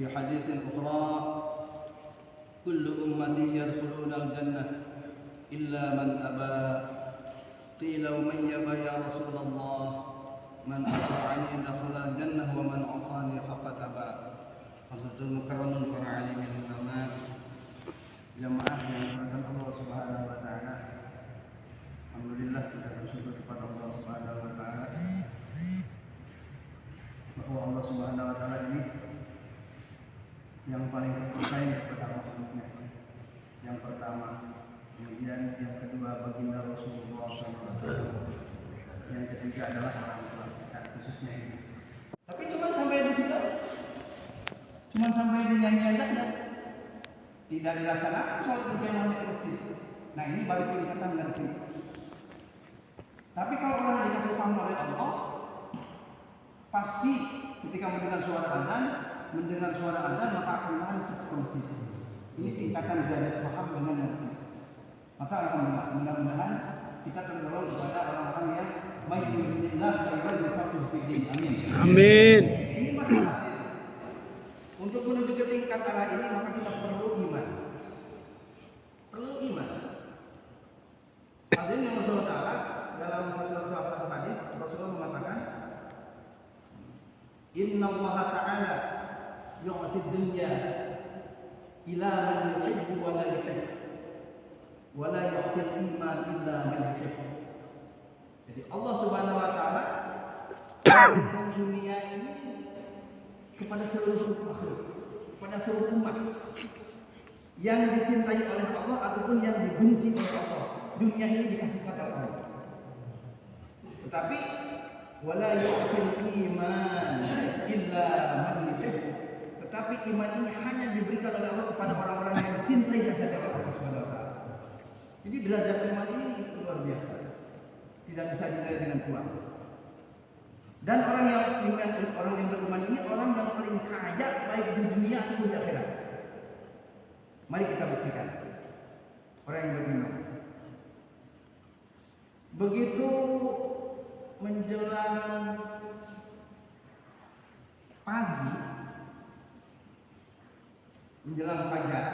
في حديث أخرى كل أمتي يدخلون الجنة إلا من أبى قيل ومن يبى يا رسول الله من أطاعني دخل الجنة ومن عصاني فقد أبى. Hadratul Mukarramun para alimin ulama, jamaah yang dimuliakan Allah Subhanahu wa taala. Alhamdulillah kita bersyukur kepada Allah Subhanahu wa taala bahwa Allah Subhanahu wa taala ini yang paling terpercaya kepada makhluknya. Yang pertama, kemudian yang kedua baginda Rasulullah SAW, yang ketiga adalah orang tua kita khususnya ini. Tapi cuma sampai di situ, cuma sampai dinyanyian saja, tidak dilaksanakan sholat berjamaah di masjid. Nah ini baru tingkatan ngerti. Tapi kalau orang dikasih paham oleh Allah, pasti ketika mendengar suara azan maka akan lari cepat ke masjid. Ini tingkatan derajat paham dengan ngerti. Maka alhamdulillah, mudah-mudahan kita tergolong kepada orang-orang yang mayyidillah khairan yufaqihu fiddin. Amin. Amin. Ini masalah. Untuk menuju ke tingkat arah ini maka kita perlu iman. Perlu iman. Hadirin yang Rasulullah Ta'ala dalam satu hadis Rasulullah mengatakan, Inna Allah Ta'ala yu'ti dunya ila man yuhibbu wa la yuhibbu wa la yu'ti iman illa man yuhibbu. Jadi Allah Subhanahu wa taala memberikan dunia ini kepada seluruh makhluk, kepada seluruh umat yang dicintai oleh Allah ataupun yang dibenci oleh Allah. Dunia ini dikasihkan oleh Allah. Tetapi wala yu'til iman illa man yuhibbu. Tetapi iman ini hanya diberikan oleh Allah kepada orang-orang yang cintai saja Allah Subhanahu wa taala. Jadi derajat iman ini luar biasa. Tidak bisa dilihat dengan uang. Dan orang yang beriman ini orang yang paling kaya baik di dunia ataupun di akhirat. Mari kita buktikan. Orang yang beriman. Begitu menjelang pagi, menjelang fajar,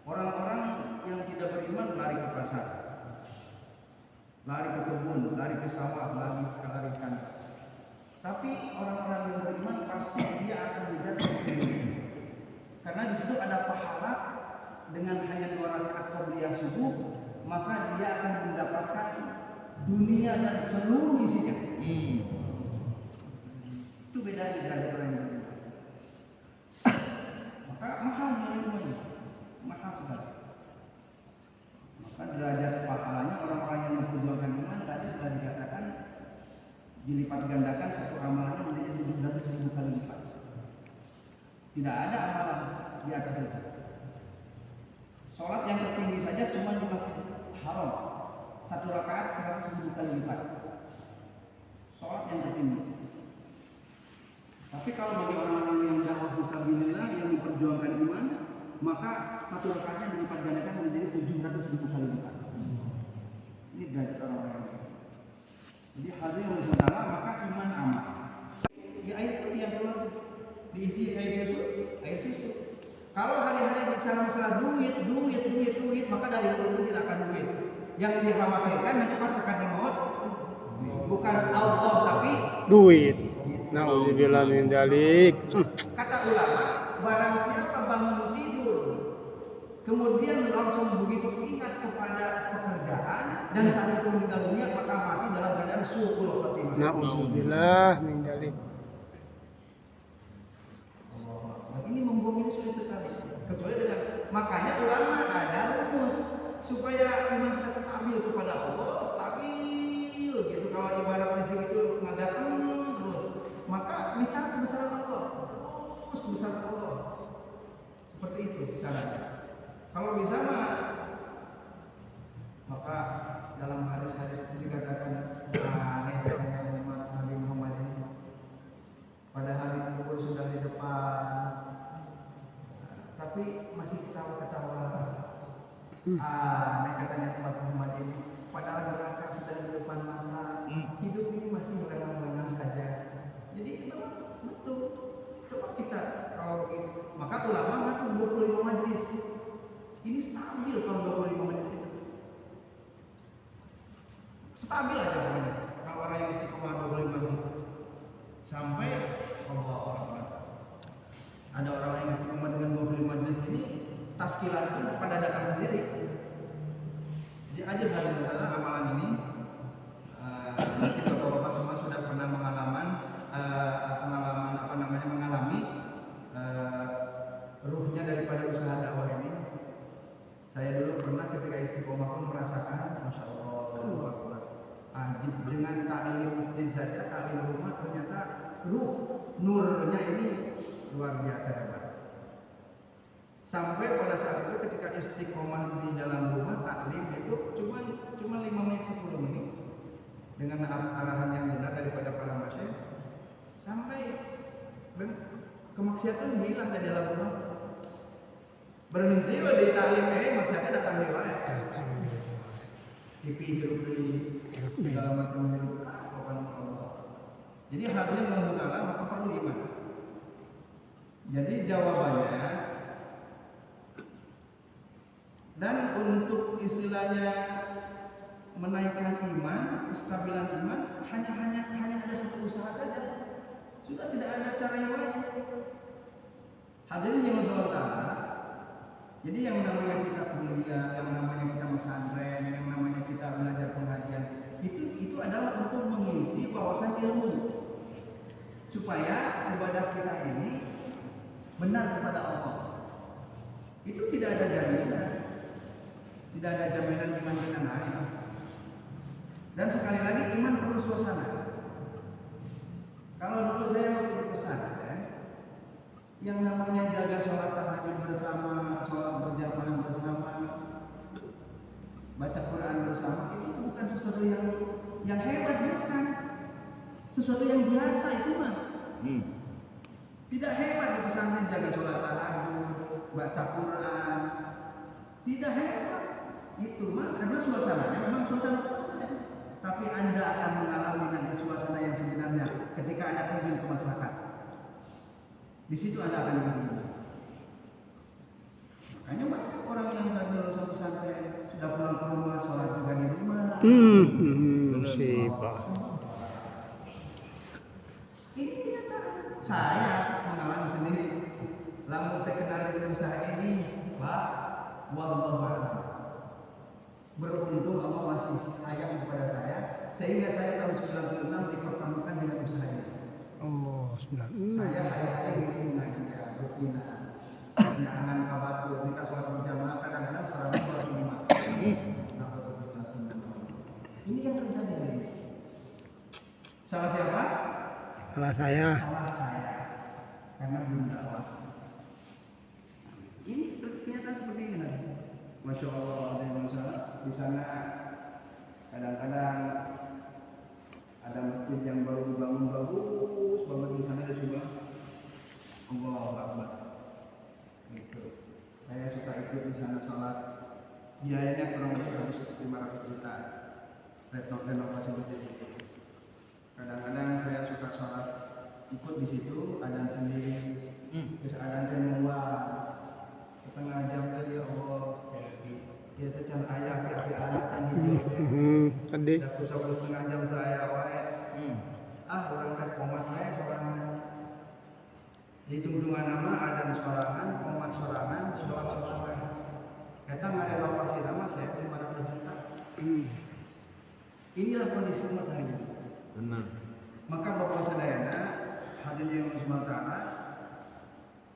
orang-orang yang tidak beriman lari ke pasar, lari ke kebun, lari ke sawah, lari ke kantor. Tapi orang-orang yang beriman pasti dia akan mengejar kemudian. Karena di situ ada pahala dengan hanya 2 rakaat qabliyah subuh, maka dia akan mendapatkan dunia dan seluruh isinya. Itu bedanya derajat orang yang beriman. Maka mahal nilai imannya, mahal sekali. Maka derajat pahalanya orang-orang yang memperjuangkan iman tadi sudah dikatakan dilipat gandakan satu amalannya menjadi 700.000 kali lipat. Tidak ada amalan di atas itu. Sholat yang tertinggi saja cuma di Masjid Haram, 1 rakaat 100.000 kali lipat. Sholat yang tertinggi. Tapi kalau bagi orang-orang yang dakwah fisabilillah yang memperjuangkan iman, maka 1 rakaatnya dilipat gandakan menjadi 700.000 kali lipat. Ini derajat orang-orang. Jadi hadirin saudara, maka iman amal. Di air putih yang keluar diisi air susu. Kalau hari-hari bicara masalah duit, maka dari mulut itu tidak akan duit. Yang dikhawatirkan nanti pas akan maut bukan Allah tapi Duit. Nauzubillah min dzalik. Kata ulama, barang siapa bangun tidur kemudian langsung begitu ingat kepada pekerjaan dan saat itu meninggal dunia, maka mati dalam keadaan su'ul khatimah. Nauzubillah min dzalik. Ini membohongi sulit sekali. Kecuali dengan makanya ulama ada rumus supaya iman kita stabil kepada Allah, stabil gitu. Kalau ibarat listrik itu ngadat terus, maka bicara kebesaran Allah, terus kebesaran Allah. Seperti itu caranya. Kalau bisa maka dalam hadis-hadis itu dikatakan aneh katanya umat Nabi Muhammad ini. Padahal itu kubur sudah di depan, tapi masih ketawa-ketawa. Aneh katanya umat Muhammad ini. Padahal neraka sudah di depan mata, hidup ini masih melengah-lengah saja. Jadi memang betul. Coba kita kalau Ini stabil kalau 25 menit itu. Stabil aja pokoknya. Kalau orang yang istiqomah 25 menit. Sampai Allah Akbar. Ada orang yang istiqomah dengan 25 majelis ini, taskilan itu pada datang sendiri. Jadi aja hal masalah amalan ini. Mungkin bapak-bapak semua sudah pernah mengalami ruhnya daripada usaha dakwah ini. Saya dulu pernah ketika istiqomah pun merasakan, masya Allah, ajib dengan taklim masjid saja, taklim rumah ternyata nurnya ini luar biasa hebat. Sampai pada saat itu ketika istiqomah di dalam rumah taklim itu cuma 5 menit 10 menit dengan arahan yang benar daripada para masyayikh, sampai kemaksiatan hilang dari dalam rumah. Berhenti di taklim maksiatnya datang di mana? Hirup segala macam hirup. Jadi hadirin membukalah maka perlu iman. Jadi jawabannya, dan untuk istilahnya menaikkan iman, kestabilan iman hanya ada satu usaha saja. Sudah tidak ada cara yang lain. Hadirin yang Allah. Jadi yang namanya kita kuliah, yang namanya kita pesantren, yang namanya kita belajar pengajian, itu adalah untuk mengisi wawasan ilmu supaya ibadah kita ini benar kepada Allah. Itu tidak ada jaminan, tidak ada jaminan iman kita naik. Dan sekali lagi iman perlu suasana. Kalau dulu saya waktu di pesantren, yang namanya jaga sholat tahajud bersama, sholat berjamaah bersama, baca Quran bersama, itu bukan sesuatu yang hebat, bukan sesuatu yang biasa itu mah. Tidak hebat di pesantren jaga sholat tahajud, baca Quran, tidak hebat. Itu mah karena suasananya memang suasana pesantren. Tapi Anda akan mengalami nanti suasana yang sebenarnya ketika Anda terjun ke masyarakat. Di situ Anda akan diterima. Makanya banyak orang yang dari lulusan pesantren sudah pulang ke rumah, sholat juga di rumah. Musibah. Ini kenyataan. Saya mengalami sendiri. Lamun terkenal dengan usaha ini, Pak, wallahu a'lam. Beruntung Allah masih sayang kepada saya, sehingga saya tahun 96 dipertemukan dengan usaha ini. Allah, Saya hayatnya di sini ngajinya, rutina. Jangan khawatir, kita sholat berjamaah kadang-kadang sholat berjamaah. Ini yang terjadi ini. Salah siapa? salah saya. Salah saya. Karena belum dakwah. Ini kenyataan seperti ini. Masya Allah, ada yang masalah di sana. Kadang-kadang ada masjid yang baru dibangun bagus banget di sana ada juga. Allahu Akbar. Gitu. Saya suka ikut di sana sholat. Biayanya kurang lebih habis 500 juta. Renovasi masjid itu. Kadang-kadang saya suka sholat ikut di situ, adzan sendiri. Terus adzan mengulang setengah jam tadi Allah. Kita can ayah ke anak can gitu. Tadi. Dah sampai setengah jam tu ayah wae. Orang tak komat wae sorangan. Hitung-hitungan nama adzan sorangan, komat sorangan, sholat sorangan. Kita merenovasi nama saya 500 juta. Inilah kondisi umat hari ini. Benar. Maka Bapak Sadayana, hadirin yang SWT,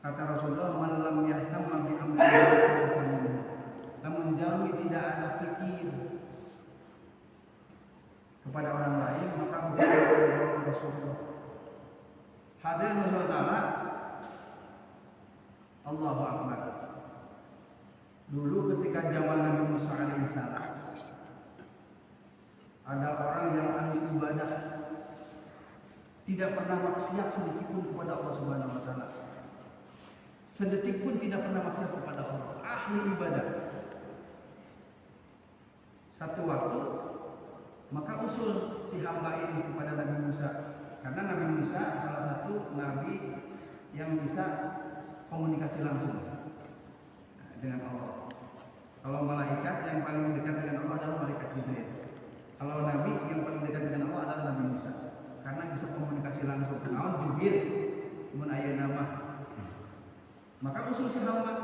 kata Rasulullah, malam yahtam bi amri al-samin. Namun jauhi tidak ada pikir kepada orang lain, maka bukan daripada Rasulullah. Hadirin yang SWT, Allahu Akbar. Dulu ketika zaman Nabi Musa alaihissalam, ada orang yang ahli ibadah, tidak pernah maksiat sedikit pun kepada Allah Subhanahu wa taala. Sedetik pun tidak pernah maksiat kepada Allah. Ahli ibadah. Satu waktu maka usul si hamba ini kepada Nabi Musa, karena Nabi Musa salah satu nabi yang bisa komunikasi langsung dengan Allah. Kalau malaikat yang paling dekat dengan Allah adalah malaikat Jibril. Kalau nabi yang paling dekat dengan Allah adalah Nabi Musa. Karena bisa komunikasi langsung. Naon Jibril mun aya nama. Maka usul si hamba,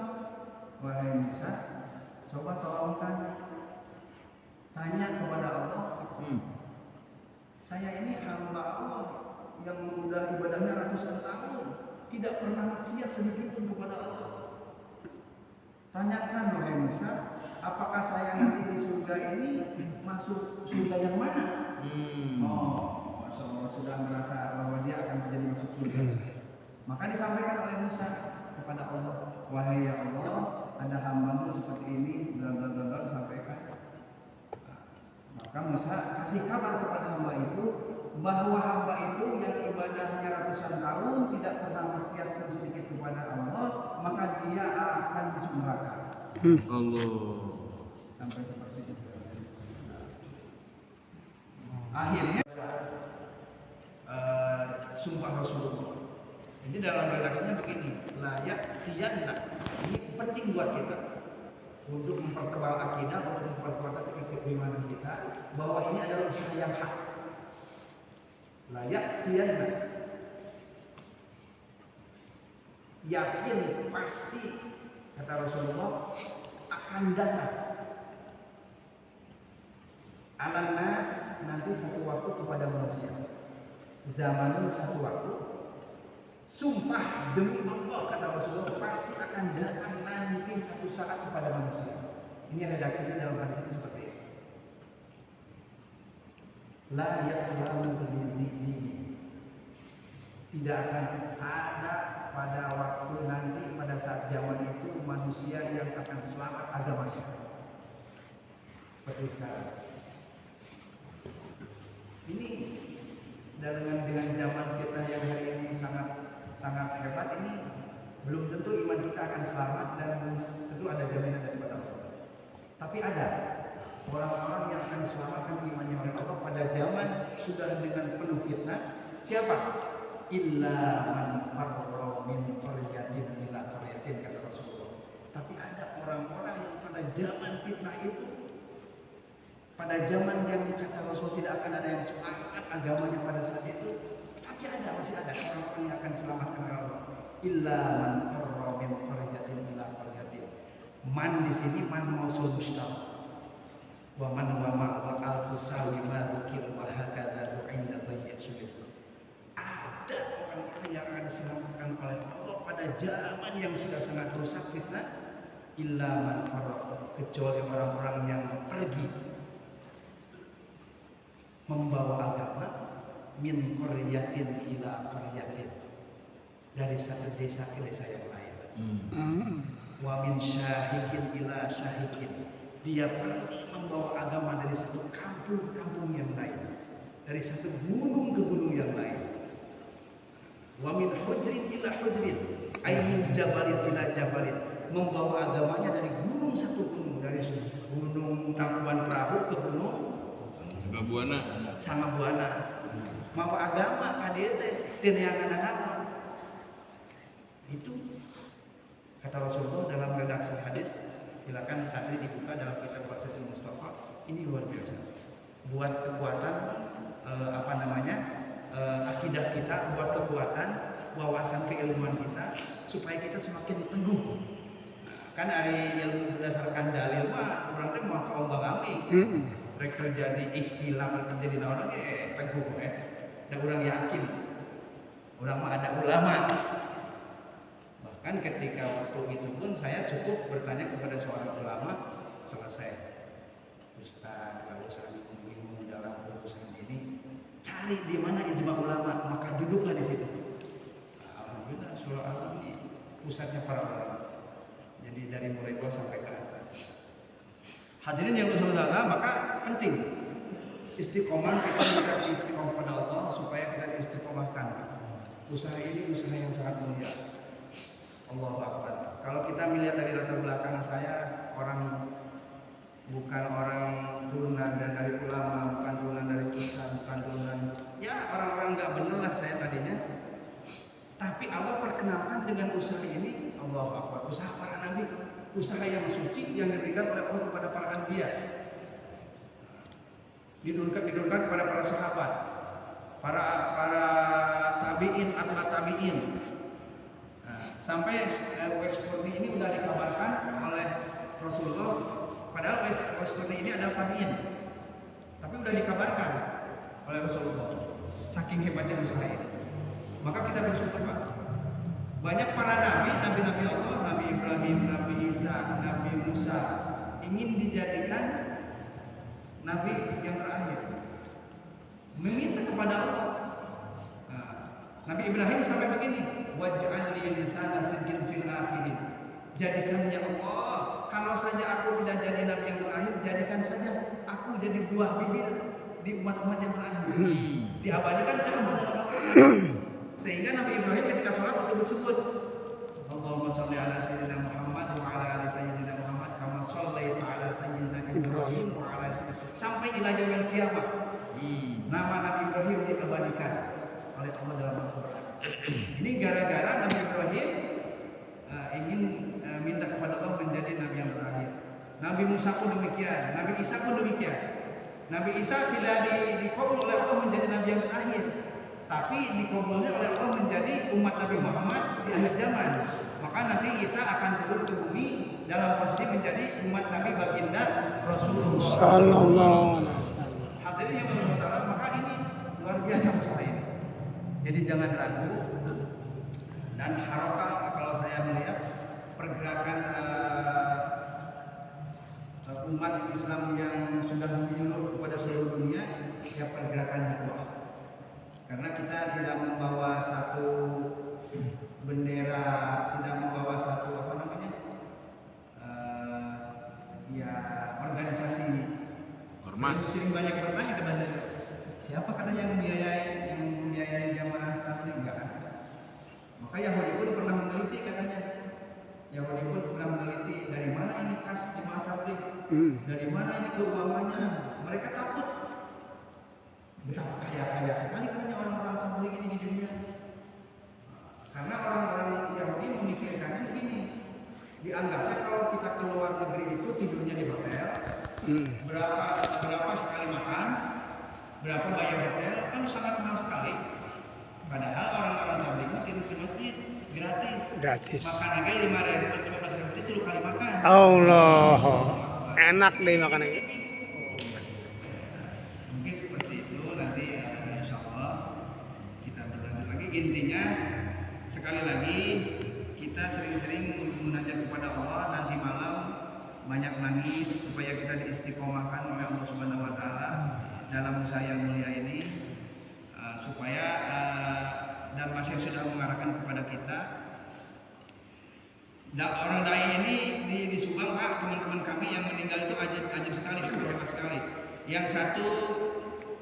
wahai Musa, coba tolongkan, tanya kepada Allah. Saya ini hamba Allah yang sudah ibadahnya ratusan tahun, tidak pernah maksiat sedikit pun kepada Allah. Tanyakan wahai Musa, apakah saya nanti di surga ini masuk surga yang mana? Oh, Masya Allah, sudah merasa bahwa dia akan menjadi masuk surga. Maka disampaikan oleh Musa kepada Allah, wahai ya Allah, ada hamba-Mu seperti ini, bla bla bla bla, disampaikan. Maka Musa kasih kabar kepada hamba itu bahwa hamba itu yang ibadahnya ratusan tahun tidak pernah maksiat pun sedikit kepada Allah, maka dia akan masuk neraka. Allah. Sampai seperti itu. Akhirnya sumpah Rasulullah. Ini dalam redaksinya begini, layak tiyanna. Ini penting buat kita untuk mempertebal akidah, untuk memperkuat keimanan kita bahwa ini adalah usaha yang hak. Layak tiyanna. Yakin pasti kata Rasulullah akan datang. Alanas nanti satu waktu kepada manusia. Zamanun satu waktu. Sumpah demi Allah kata Rasulullah pasti akan datang nanti satu saat kepada manusia. Ini redaksinya dalam hadis itu seperti ini. La yaslamu bidzikri. Tidak akan ada pada waktu nanti pada saat zaman itu manusia yang akan selamat agamanya. Seperti sekarang. Ini dengan zaman kita yang hari ini sangat hebat ini, belum tentu iman kita akan selamat dan tentu ada jaminan daripada Allah. Tapi ada orang-orang yang akan selamatkan imannya oleh Allah pada zaman sudah dengan penuh fitnah. Siapa? Illa man farra min qaryatin ila qaryatin kata Rasulullah. Tapi ada orang-orang yang pada zaman fitnah itu, pada zaman yang kata Rasul tidak akan ada yang selamat agamanya pada saat itu, tapi masih ada orang-orang yang akan selamatkan oleh Allah. Illa man farra min qaryatin ila qaryatin. Man di sini man mausul mustaq. Wa man wa ma wa al-tusawi ma dzikir wa hakadha inda tayyib. Ada orang-orang yang akan diselamatkan oleh Allah pada zaman yang sudah sangat rusak fitnah. Illa man farra, kecuali orang-orang yang pergi membawa agama min qaryatin ila qaryatin, dari satu desa ke desa yang lain. Wa min syahikin ila syahikin, dia pergi membawa agama dari satu kampung ke kampung yang lain, dari satu gunung ke gunung yang lain. Wa min hujrin ila hujrin, ay min jabalin ila jabalin, membawa agamanya dari gunung satu gunung, dari gunung Tangkuban Perahu ke gunung sama Buana. Mau agama kadir teh yang anak-anak. Itu kata Rasulullah dalam redaksi hadis. Silakan santri dibuka dalam kitab Wasatul Mustafa. Ini luar biasa. Buat kekuatan akidah kita, buat kekuatan wawasan keilmuan kita supaya kita semakin teguh. Kan ada ilmu berdasarkan dalil mah orang teh mau kaombang-ambing. Rek terjadi ikhtilaf, terjadi naon teguh dan orang yakin. Orang mah ada ulama. Bahkan ketika waktu itu pun saya cukup bertanya kepada seorang ulama, selesai. Ustaz, kalau saya bingung dalam urusan ini, cari di mana ijma ulama, maka duduklah di situ. Alhamdulillah, surah Al ini pusatnya para ulama. Jadi dari mulai bawah sampai ke atas. Hadirin yang bersaudara, maka penting istiqomah, kita istiqomah pada Allah supaya kita istiqomahkan. Usaha ini usaha yang sangat mulia. Allahu Akbar. Kalau kita melihat dari latar belakang saya, bukan orang turunan dan dari ulama, bukan turunan dari ustaz, bukan turunan, ya orang-orang nggak benar lah saya tadinya. Tapi Allah perkenalkan dengan usaha ini, Allahu Akbar, usaha para nabi. usaha yang suci yang diberikan oleh Allah kepada para anbiya. Diturunkan kepada para sahabat, para tabiin, atba tabiin. Sampai Uwais Qarni ini sudah dikabarkan oleh Rasulullah, padahal Uwais Qarni ini adalah tabiin, tapi sudah dikabarkan oleh Rasulullah. Saking hebatnya usaha ini. Maka kita bersyukur, Pak. Banyak para nabi-nabi Allah, Nabi Ibrahim, Nabi Isa, Nabi Musa ingin dijadikan nabi yang terakhir. Meminta kepada Allah. Nabi Ibrahim sampai begini, waj'al li lisana sidqin fil akhirin. Jadikan ya Allah, kalau saja aku tidak jadi nabi yang terakhir, jadikan saja aku jadi buah bibir di umat-umat yang terakhir. Diabadikan dalam Al-Qur'an. Sehingga Nabi Ibrahim ketika sholat disebut-sebut, Allahumma sholli ala sayyidina Muhammad wa ala ali sayyidina Muhammad kama shallaita ala sayyidina Ibrahim wa ala sampai ila yaumil qiyamah. Nama Nabi Ibrahim diabadikan oleh Allah dalam Al-Qur'an. Ini gara-gara Nabi Ibrahim ingin minta kepada Allah menjadi nabi yang terakhir. Nabi Musa pun demikian, Nabi Isa pun demikian. Nabi Isa tidak dikabul oleh Allah menjadi nabi yang terakhir, tapi dikabulnya oleh Allah menjadi umat Nabi Muhammad di akhir zaman. Maka nanti Isa akan turun ke bumi dalam posisi menjadi umat Nabi baginda Rasulullah Sallallahu alaihi wasallam. Hadirin yang berbahagia, maka ini luar biasa usaha ini. Jadi jangan ragu dan harapkan kalau saya melihat pergerakan umat Islam yang sudah menyeluruh kepada seluruh dunia, ya pergerakan dakwah. Karena kita tidak membawa satu bendera, tidak membawa satu ya organisasi. Ormas. Sering banyak bertanya kepada siapa katanya yang membiayai jamaah tabligh, enggak ada. Maka Yahudi pun pernah meneliti katanya. Yahudi pun pernah meneliti dari mana ini kas jemaah tabligh, dari mana ini keuangannya. Mereka takut. Betapa kaya sekali katanya orang-orang tabligh ini di dunia. Karena orang-orang Yahudi memikirkannya begini. Dianggapnya kalau kita keluar negeri itu tidurnya di hotel, berapa sekali makan, berapa bayar hotel, kan sangat mahal sekali. Padahal orang-orang tabligh tidur di masjid gratis. Makan aja 5.000 atau 15.000 itu 2 kali makan. Allah, enak deh makanannya. Mungkin seperti itu nanti insya Allah kita berlanjut lagi. Intinya sekali lagi kita sering-sering munajat kepada Allah, nanti malam banyak nangis supaya kita diistiqomahkan oleh Allah Subhanahu wa taala dalam usaha yang mulia ini, supaya dan masih sudah mengarahkan kepada kita. Orang dai ini di Subang, Pak, teman-teman kami yang meninggal itu ajib sekali, hebat sekali. Yang satu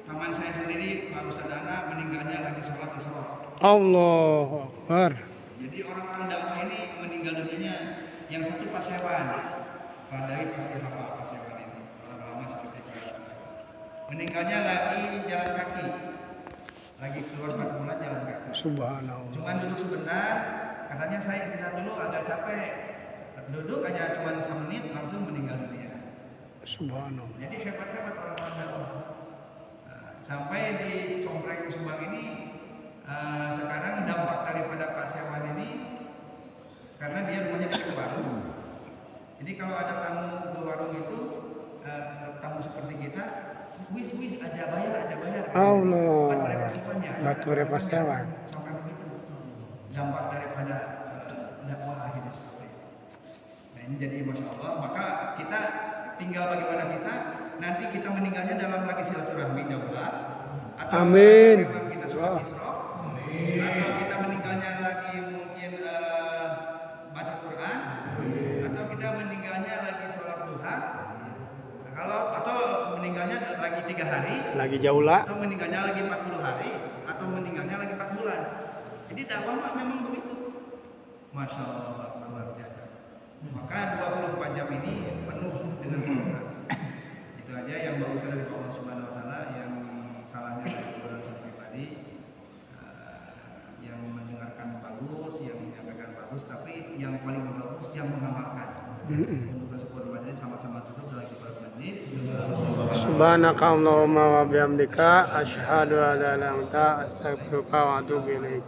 paman saya sendiri, Pak Ustadz Ana, meninggalnya lagi sholat Isra. Allahu Akbar. Jadi orang-orang dakwah ini meninggal dunia. Yang satu Pak Sewan, Pak Dari pasti hafal Pak Sewan ini, orang lama seperti Pak. Meninggalnya lagi jalan kaki, lagi keluar 4 bulan jalan kaki. Subhanallah. Cuman duduk sebentar, katanya saya istirahat dulu agak capek. Duduk aja cuma 1 menit langsung meninggal dunia. Subhanallah. Jadi hebat-hebat orang-orang dakwah. Sampai di Combreng Subang ini sekarang dampak daripada Pak Sewan ini, karena dia rumahnya di warung. Jadi kalau ada tamu ke warung itu, tamu seperti kita, wis aja bayar. Allah. Batu Pak Sewan. Sampai begitu. Dampak daripada dakwah akhirnya seperti itu. Nah ini jadi masya Allah. Maka kita tinggal bagaimana kita nanti kita meninggalnya dalam lagi silaturahmi jauhlah. Atau Amin. memang kita sholat Isra. Atau kita meninggalnya lagi mungkin baca Quran, atau kita meninggalnya lagi sholat duha, atau meninggalnya lagi 3 hari, Lagi jauh lah. atau meninggalnya lagi 40 hari, atau meninggalnya lagi 4 bulan. Jadi dakwah memang begitu. Masya Allah, luar biasa. Maka 24 jam ini penuh dengan Quran. Itu aja yang bagus dari Allah Subhanahu wa taala, yang salahnya dari saya pribadi. Yang mendengarkan bagus, yang menyampaikan bagus, tapi yang paling bagus yang mengamalkan. Untuk kesepuan majelis sama-sama duduk dalam kibarat majelis. Subhanaka Allahumma wa bihamdika asyhadu an la ilaha illa anta astaghfiruka wa atubu ilaik.